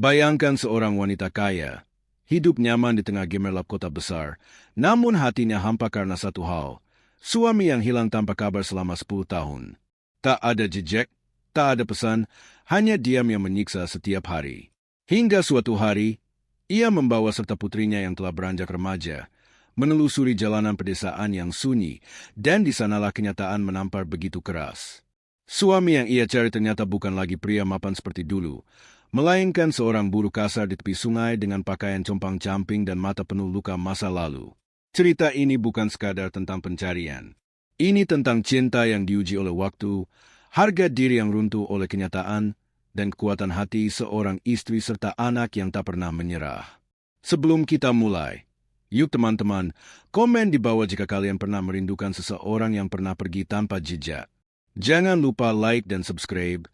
Bayangkan seorang wanita kaya, hidup nyaman di tengah gemerlap kota besar, namun hatinya hampa karena satu hal, suami yang hilang tanpa kabar selama 10 tahun. Tak ada jejak, tak ada pesan, hanya diam yang menyiksa setiap hari. Hingga suatu hari, ia membawa serta putrinya yang telah beranjak remaja, menelusuri jalanan pedesaan yang sunyi, dan di sanalah kenyataan menampar begitu keras. Suami yang ia cari ternyata bukan lagi pria mapan seperti dulu, melainkan seorang buruh kasar di tepi sungai dengan pakaian compang-camping dan mata penuh luka masa lalu. Cerita ini bukan sekadar tentang pencarian. Ini tentang cinta yang diuji oleh waktu, harga diri yang runtuh oleh kenyataan, dan kekuatan hati seorang istri serta anak yang tak pernah menyerah. Sebelum kita mulai, yuk teman-teman, komen di bawah jika kalian pernah merindukan seseorang yang pernah pergi tanpa jejak. Jangan lupa like dan subscribe,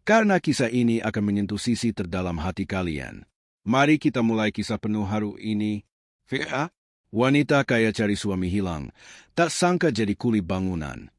karena kisah ini akan menyentuh sisi terdalam hati kalian. Mari kita mulai kisah penuh haru ini. VA, wanita kaya cari suami hilang, tak sangka jadi kuli bangunan.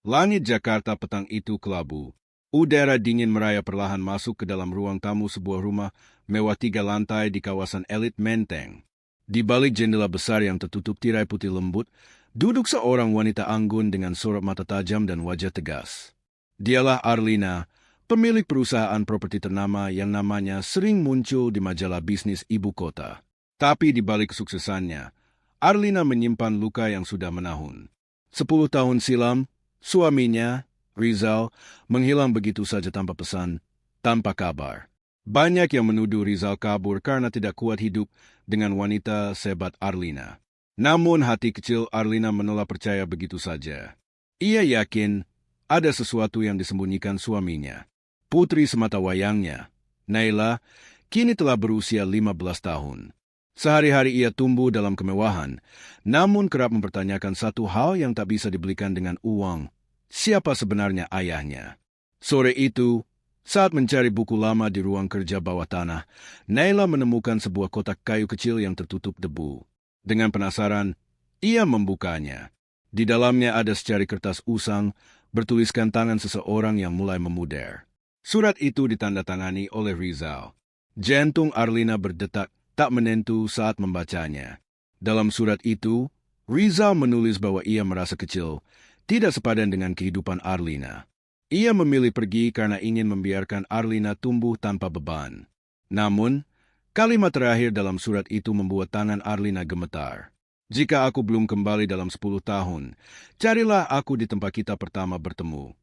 Langit Jakarta petang itu kelabu. Udara dingin merayap perlahan masuk ke dalam ruang tamu sebuah rumah mewah 3 lantai di kawasan elit Menteng. Di balik jendela besar yang tertutup tirai putih lembut, duduk seorang wanita anggun dengan sorot mata tajam dan wajah tegas. Dialah Arlina, pemilik perusahaan properti ternama yang namanya sering muncul di majalah bisnis ibu kota. Tapi di balik kesuksesannya, Arlina menyimpan luka yang sudah menahun. 10 tahun silam, suaminya, Rizal, menghilang begitu saja tanpa pesan, tanpa kabar. Banyak yang menuduh Rizal kabur karena tidak kuat hidup dengan wanita sehebat Arlina. Namun hati kecil Arlina menolak percaya begitu saja. Ia yakin ada sesuatu yang disembunyikan suaminya. Putri semata wayangnya, Naila, kini telah berusia 15 tahun. Sehari-hari ia tumbuh dalam kemewahan, namun kerap mempertanyakan satu hal yang tak bisa dibelikan dengan uang. Siapa sebenarnya ayahnya? Sore itu, saat mencari buku lama di ruang kerja bawah tanah, Naila menemukan sebuah kotak kayu kecil yang tertutup debu. Dengan penasaran, ia membukanya. Di dalamnya ada secari kertas usang, bertuliskan tangan seseorang yang mulai memudar. Surat itu ditandatangani oleh Rizal. Jantung Arlina berdetak tak menentu saat membacanya. Dalam surat itu, Rizal menulis bahwa ia merasa kecil, tidak sepadan dengan kehidupan Arlina. Ia memilih pergi karena ingin membiarkan Arlina tumbuh tanpa beban. Namun, kalimat terakhir dalam surat itu membuat tangan Arlina gemetar. Jika aku belum kembali dalam 10 tahun, carilah aku di tempat kita pertama bertemu.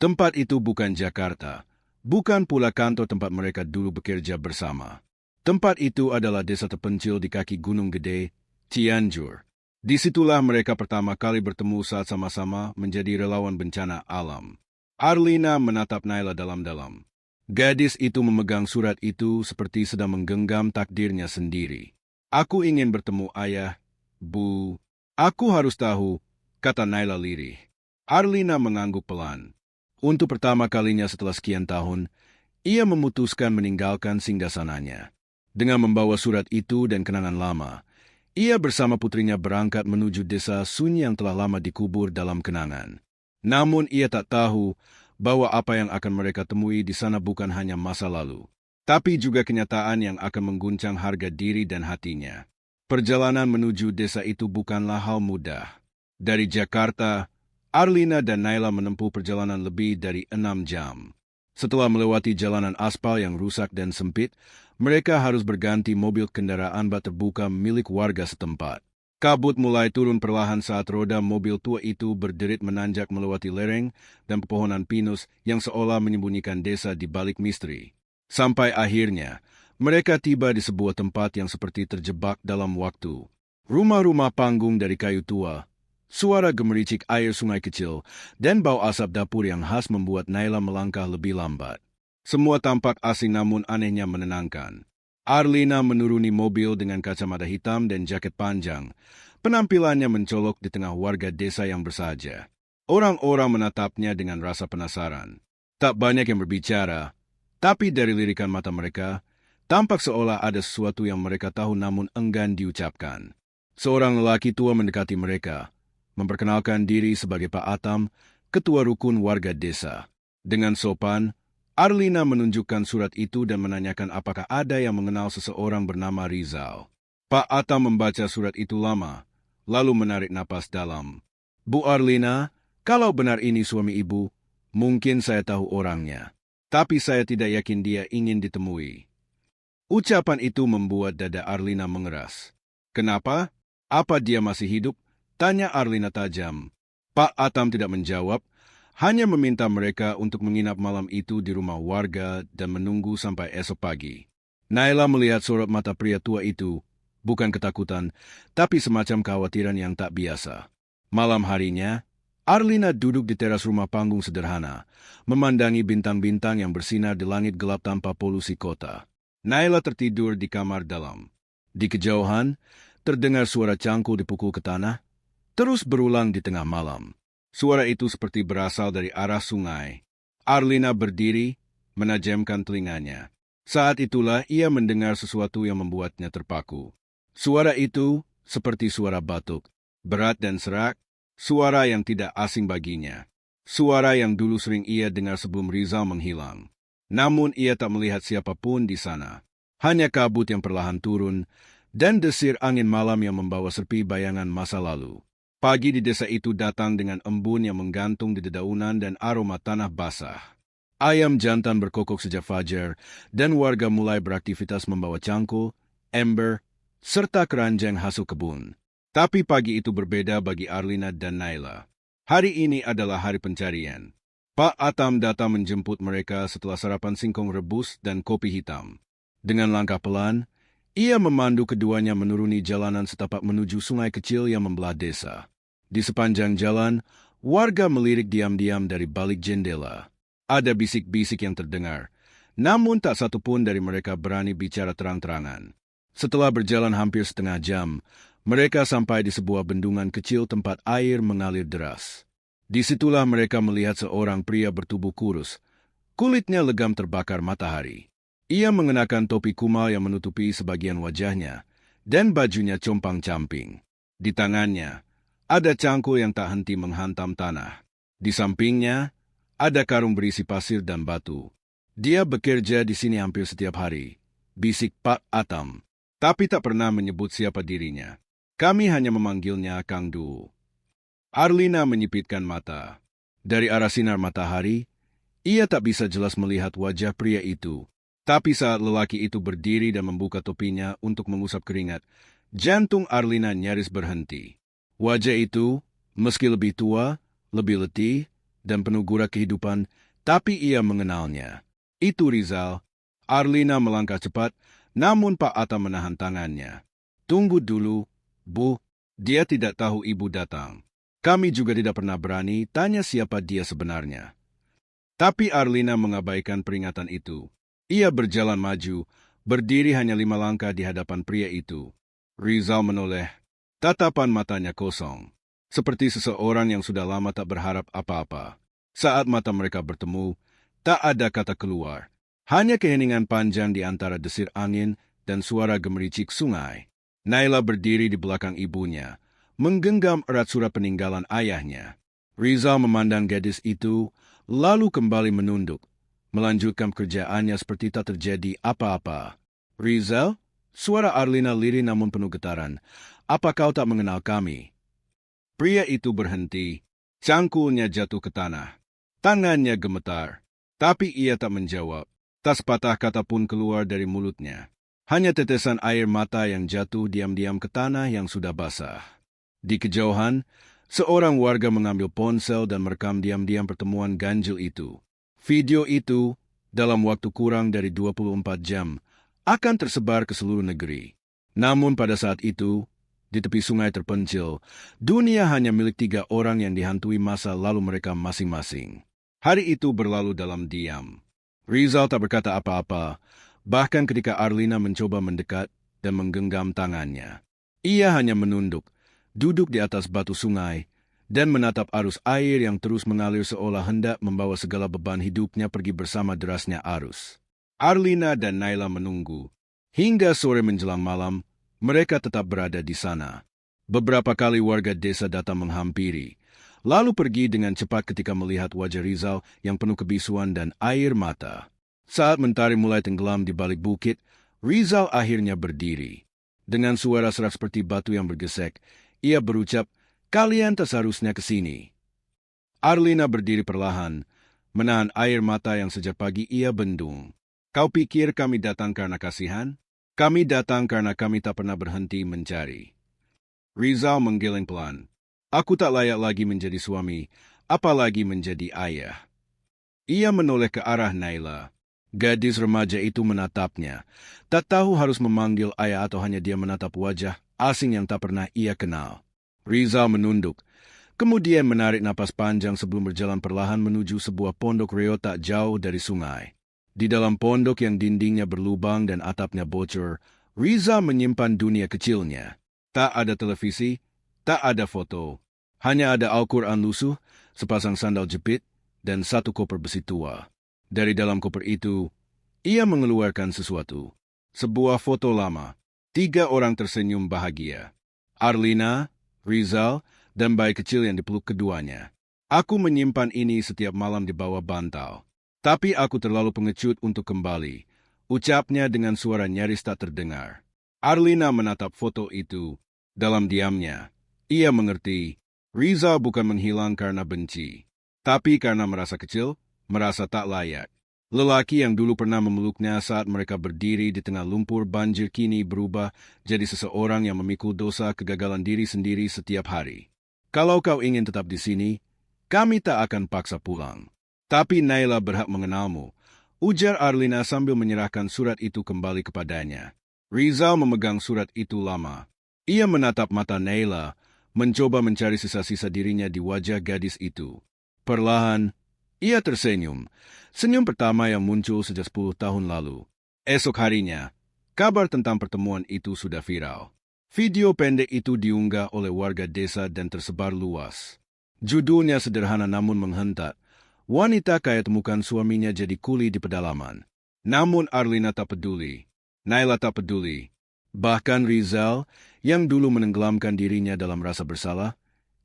Tempat itu bukan Jakarta, bukan pula kantor tempat mereka dulu bekerja bersama. Tempat itu adalah desa terpencil di kaki Gunung Gede, Cianjur. Disitulah mereka pertama kali bertemu saat sama-sama menjadi relawan bencana alam. Arlina menatap Naila dalam-dalam. Gadis itu memegang surat itu seperti sedang menggenggam takdirnya sendiri. Aku ingin bertemu ayah, Bu. Aku harus tahu, kata Naila lirih. Arlina mengangguk pelan. Untuk pertama kalinya setelah sekian tahun, ia memutuskan meninggalkan singgasananya. Dengan membawa surat itu dan kenangan lama, ia bersama putrinya berangkat menuju desa sunyi yang telah lama dikubur dalam kenangan. Namun ia tak tahu bahwa apa yang akan mereka temui di sana bukan hanya masa lalu, tapi juga kenyataan yang akan mengguncang harga diri dan hatinya. Perjalanan menuju desa itu bukanlah hal mudah. Dari Jakarta, Arlina dan Naila menempuh perjalanan lebih dari 6 jam. Setelah melewati jalanan aspal yang rusak dan sempit, mereka harus berganti mobil kendaraan bak terbuka milik warga setempat. Kabut mulai turun perlahan saat roda mobil tua itu berderit menanjak melewati lereng dan pepohonan pinus yang seolah menyembunyikan desa di balik misteri. Sampai akhirnya, mereka tiba di sebuah tempat yang seperti terjebak dalam waktu. Rumah-rumah panggung dari kayu tua, suara gemericik air sungai kecil, dan bau asap dapur yang khas membuat Naila melangkah lebih lambat. Semua tampak asing namun anehnya menenangkan. Arlina menuruni mobil dengan kacamata hitam dan jaket panjang. Penampilannya mencolok di tengah warga desa yang bersahaja. Orang-orang menatapnya dengan rasa penasaran. Tak banyak yang berbicara, tapi dari lirikan mata mereka, tampak seolah ada sesuatu yang mereka tahu namun enggan diucapkan. Seorang lelaki tua mendekati mereka, memperkenalkan diri sebagai Pak Atam, ketua rukun warga desa. Dengan sopan, Arlina menunjukkan surat itu dan menanyakan apakah ada yang mengenal seseorang bernama Rizal. Pak Atam membaca surat itu lama, lalu menarik napas dalam. Bu Arlina, kalau benar ini suami ibu, mungkin saya tahu orangnya. Tapi saya tidak yakin dia ingin ditemui. Ucapan itu membuat dada Arlina mengeras. Kenapa? Apa dia masih hidup? Tanya Arlina tajam. Pak Atam tidak menjawab, hanya meminta mereka untuk menginap malam itu di rumah warga dan menunggu sampai esok pagi. Naila melihat sorot mata pria tua itu, bukan ketakutan, tapi semacam kekhawatiran yang tak biasa. Malam harinya, Arlina duduk di teras rumah panggung sederhana, memandangi bintang-bintang yang bersinar di langit gelap tanpa polusi kota. Naila tertidur di kamar dalam. Di kejauhan, terdengar suara cangkul dipukul ke tanah, terus berulang di tengah malam. Suara itu seperti berasal dari arah sungai. Arlina berdiri, menajamkan telinganya. Saat itulah ia mendengar sesuatu yang membuatnya terpaku. Suara itu seperti suara batuk, berat dan serak, suara yang tidak asing baginya. Suara yang dulu sering ia dengar sebelum Rizal menghilang. Namun ia tak melihat siapapun di sana. Hanya kabut yang perlahan turun, dan desir angin malam yang membawa serpi bayangan masa lalu. Pagi di desa itu datang dengan embun yang menggantung di dedaunan dan aroma tanah basah. Ayam jantan berkokok sejak fajar, dan warga mulai beraktivitas membawa cangkul, ember, serta keranjang hasil kebun. Tapi pagi itu berbeda bagi Arlina dan Naila. Hari ini adalah hari pencarian. Pak Atam datang menjemput mereka setelah sarapan singkong rebus dan kopi hitam. Dengan langkah pelan, ia memandu keduanya menuruni jalanan setapak menuju sungai kecil yang membelah desa. Di sepanjang jalan, warga melirik diam-diam dari balik jendela. Ada bisik-bisik yang terdengar, namun tak satu pun dari mereka berani bicara terang-terangan. Setelah berjalan hampir setengah jam, mereka sampai di sebuah bendungan kecil tempat air mengalir deras. Disitulah mereka melihat seorang pria bertubuh kurus. Kulitnya legam terbakar matahari. Ia mengenakan topi kumal yang menutupi sebagian wajahnya, dan bajunya compang-camping. Di tangannya, ada cangkul yang tak henti menghantam tanah. Di sampingnya, ada karung berisi pasir dan batu. Dia bekerja di sini hampir setiap hari, bisik Pak Atam, tapi tak pernah menyebut siapa dirinya. Kami hanya memanggilnya Kang Du. Arlina menyipitkan mata. Dari arah sinar matahari, ia tak bisa jelas melihat wajah pria itu. Tapi saat lelaki itu berdiri dan membuka topinya untuk mengusap keringat, jantung Arlina nyaris berhenti. Wajah itu, meski lebih tua, lebih letih, dan penuh gura kehidupan, tapi ia mengenalnya. Itu Rizal. Arlina melangkah cepat, namun Pak Atam menahan tangannya. Tunggu dulu, Bu. Dia tidak tahu ibu datang. Kami juga tidak pernah berani tanya siapa dia sebenarnya. Tapi Arlina mengabaikan peringatan itu. Ia berjalan maju, berdiri hanya 5 langkah di hadapan pria itu. Rizal menoleh, tatapan matanya kosong, seperti seseorang yang sudah lama tak berharap apa-apa. Saat mata mereka bertemu, tak ada kata keluar. Hanya keheningan panjang di antara desir angin dan suara gemericik sungai. Naila berdiri di belakang ibunya, menggenggam erat surat peninggalan ayahnya. Rizal memandang gadis itu, lalu kembali menunduk, melanjutkan pekerjaannya seperti tak terjadi apa-apa. Rizal? Suara Arlina lirih namun penuh getaran. Apa kau tak mengenal kami? Pria itu berhenti, cangkulnya jatuh ke tanah. Tangannya gemetar, tapi ia tak menjawab. Tak sepatah kata pun keluar dari mulutnya. Hanya tetesan air mata yang jatuh diam-diam ke tanah yang sudah basah. Di kejauhan, seorang warga mengambil ponsel dan merekam diam-diam pertemuan ganjil itu. Video itu, dalam waktu kurang dari 24 jam, akan tersebar ke seluruh negeri. Namun pada saat itu, di tepi sungai terpencil, dunia hanya milik 3 orang yang dihantui masa lalu mereka masing-masing. Hari itu berlalu dalam diam. Rizal tak berkata apa-apa, bahkan ketika Arlina mencoba mendekat dan menggenggam tangannya. Ia hanya menunduk, duduk di atas batu sungai, dan menatap arus air yang terus mengalir seolah hendak membawa segala beban hidupnya pergi bersama derasnya arus. Arlina dan Naila menunggu. Hingga sore menjelang malam, mereka tetap berada di sana. Beberapa kali warga desa datang menghampiri. lalu pergi dengan cepat ketika melihat wajah Rizal yang penuh kebisuan dan air mata. Saat mentari mulai tenggelam di balik bukit, Rizal akhirnya berdiri. Dengan suara serak seperti batu yang bergesek, ia berucap, "Kalian tak seharusnya ke sini." Arlina berdiri perlahan, menahan air mata yang sejak pagi ia bendung. "Kau pikir kami datang karena kasihan? Kami datang karena kami tak pernah berhenti mencari." Rizal menggeleng pelan. "Aku tak layak lagi menjadi suami, apalagi menjadi ayah." Ia menoleh ke arah Naila. Gadis remaja itu menatapnya. Tak tahu harus memanggil ayah atau hanya dia menatap wajah asing yang tak pernah ia kenal. Rizal menunduk, kemudian menarik napas panjang sebelum berjalan perlahan menuju sebuah pondok reo tak jauh dari sungai. Di dalam pondok yang dindingnya berlubang dan atapnya bocor, Rizal menyimpan dunia kecilnya. Tak ada televisi, tak ada foto. Hanya ada Al-Quran lusuh, sepasang sandal jepit, dan satu koper besi tua. Dari dalam koper itu, ia mengeluarkan sesuatu. Sebuah foto lama. 3 orang tersenyum bahagia. Arlina, Rizal, dan bayi kecil yang dipeluk keduanya. "Aku menyimpan ini setiap malam di bawah bantal. Tapi aku terlalu pengecut untuk kembali," ucapnya dengan suara nyaris tak terdengar. Arlina menatap foto itu. Dalam diamnya, ia mengerti, Rizal bukan menghilang karena benci, tapi karena merasa kecil, merasa tak layak. Lelaki yang dulu pernah memeluknya saat mereka berdiri di tengah lumpur banjir kini berubah jadi seseorang yang memikul dosa kegagalan diri sendiri setiap hari. "Kalau kau ingin tetap di sini, kami tak akan paksa pulang. Tapi Naila berhak mengenalmu," ujar Arlina sambil menyerahkan surat itu kembali kepadanya. Rizal memegang surat itu lama. Ia menatap mata Naila, mencoba mencari sisa-sisa dirinya di wajah gadis itu. Perlahan, ia tersenyum, senyum pertama yang muncul sejak 10 tahun lalu. Esok harinya, kabar tentang pertemuan itu sudah viral. Video pendek itu diunggah oleh warga desa dan tersebar luas. Judulnya sederhana namun menghentak. Wanita kaya temukan suaminya jadi kuli di pedalaman. Namun Arlina tak peduli. Naila tak peduli. Bahkan Rizal, yang dulu menenggelamkan dirinya dalam rasa bersalah,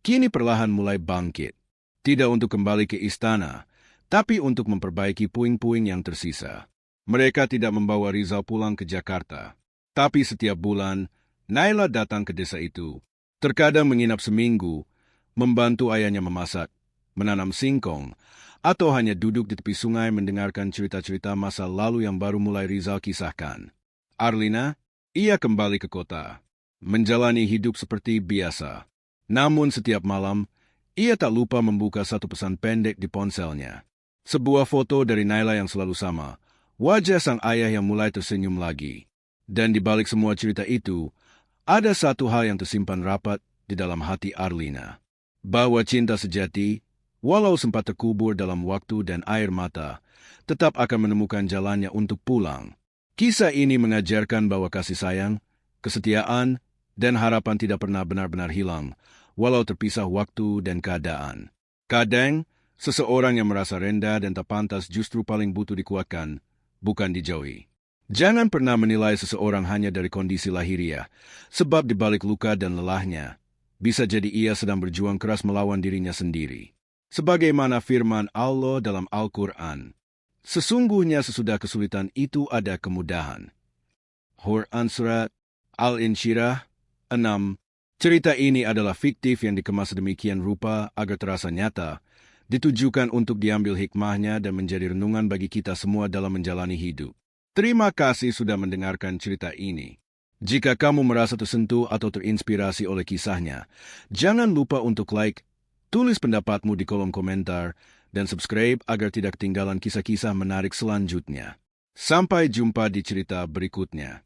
kini perlahan mulai bangkit. Tidak untuk kembali ke istana, tapi untuk memperbaiki puing-puing yang tersisa. Mereka tidak membawa Rizal pulang ke Jakarta. Tapi setiap bulan, Naila datang ke desa itu. Terkadang menginap seminggu, membantu ayahnya memasak, menanam singkong, atau hanya duduk di tepi sungai mendengarkan cerita-cerita masa lalu yang baru mulai Rizal kisahkan. Arlina, ia kembali ke kota, menjalani hidup seperti biasa. Namun setiap malam, ia tak lupa membuka satu pesan pendek di ponselnya. Sebuah foto dari Naila yang selalu sama, wajah sang ayah yang mulai tersenyum lagi. Dan di balik semua cerita itu, ada satu hal yang tersimpan rapat di dalam hati Arlina. Bahwa cinta sejati, walau sempat terkubur dalam waktu dan air mata, tetap akan menemukan jalannya untuk pulang. Kisah ini mengajarkan bahwa kasih sayang, kesetiaan, dan harapan tidak pernah benar-benar hilang, walau terpisah waktu dan keadaan. Kadang, seseorang yang merasa rendah dan tak pantas justru paling butuh dikuatkan, bukan dijauhi. Jangan pernah menilai seseorang hanya dari kondisi lahiriah, sebab di balik luka dan lelahnya, bisa jadi ia sedang berjuang keras melawan dirinya sendiri. Sebagaimana firman Allah dalam Al-Quran, sesungguhnya sesudah kesulitan itu ada kemudahan. Quran Surat Al-Insyirah 6. Cerita ini adalah fiktif yang dikemas sedemikian rupa agar terasa nyata, ditujukan untuk diambil hikmahnya dan menjadi renungan bagi kita semua dalam menjalani hidup. Terima kasih sudah mendengarkan cerita ini. Jika kamu merasa tersentuh atau terinspirasi oleh kisahnya, jangan lupa untuk like, tulis pendapatmu di kolom komentar, dan subscribe agar tidak ketinggalan kisah-kisah menarik selanjutnya. Sampai jumpa di cerita berikutnya.